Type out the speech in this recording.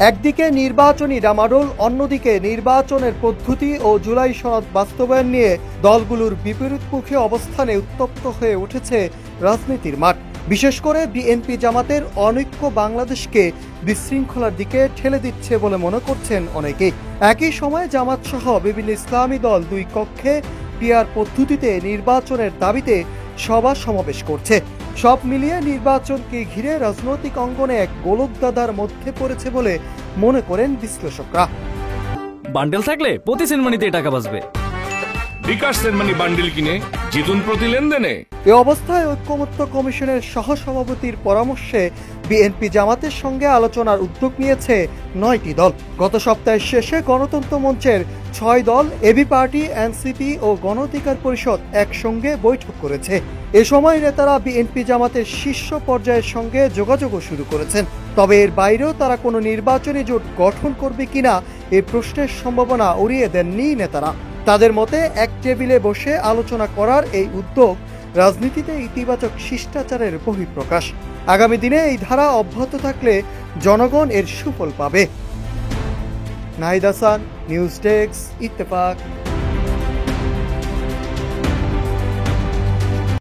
একদিকে নির্বাচনী ডামাডোল, অন্যদিকে নির্বাচনের পদ্ধতি ও জুলাই সনদ বাস্তবায়ন নিয়ে দলগুলোর বিপরীতমুখী অবস্থানে উত্তপ্ত হয়ে উঠেছে রাজনীতির মাঠ। বিশেষ করে বিএনপি জামাতের অনৈক্য বাংলাদেশকে বিশৃঙ্খলার দিকে ঠেলে দিচ্ছে বলে মনে করছেন অনেকেই। একই সময় জামাত সহ বিভিন্ন ইসলামী দল দুই কক্ষে পিআর পদ্ধতিতে নির্বাচনের দাবিতে সভা সমাবেশ করছে। সব মিলিয়ে নির্বাচনকে ঘিরে রাজনৈতিক অঙ্গনে এক গোলকধাঁধার মধ্যে পড়েছে বলে মনে করেন বিশ্লেষকরা। বান্ডেল থাকলে প্রতি সেনমানিতে টাকা বাঁচবে। বিকাশ সেনমানি বান্ডেল কিনে জিতুন প্রতি লেনদেনে। এ অবস্থায় ঐক্যমত্য কমিশনের সহসভাপতির পরামর্শে বিএনপি জামাতের সঙ্গে আলোচনার উদ্যোগ নিয়েছে 9টি দল। গত সপ্তাহের শেষে গণতন্ত্র মঞ্চের 6 দল, এবি পার্টি, এনসিপি ও গণ অধিকার পরিষদ একসঙ্গে বৈঠক করেছে। এ সময় নেতারা বিএনপি জামাতের শীর্ষ পর্যায়ের সঙ্গে যোগাযোগও শুরু করেছেন। তবে এর বাইরেও তারা কোনো নির্বাচনী জোট গঠন করবে কিনা এই প্রশ্নের সম্ভাবনা উড়িয়ে দেননি নেতারা। তাদের মতে এক টেবিলে বসে আলোচনা করার এই উদ্যোগ রাজনীতিতে ইতিবাচক শিষ্টাচারের বহিঃপ্রকাশ। আগামী দিনে এই ধারা অব্যাহত থাকলে জনগণ এর সুফল পাবে। Nahid Hasan, news desk, Ittefaq.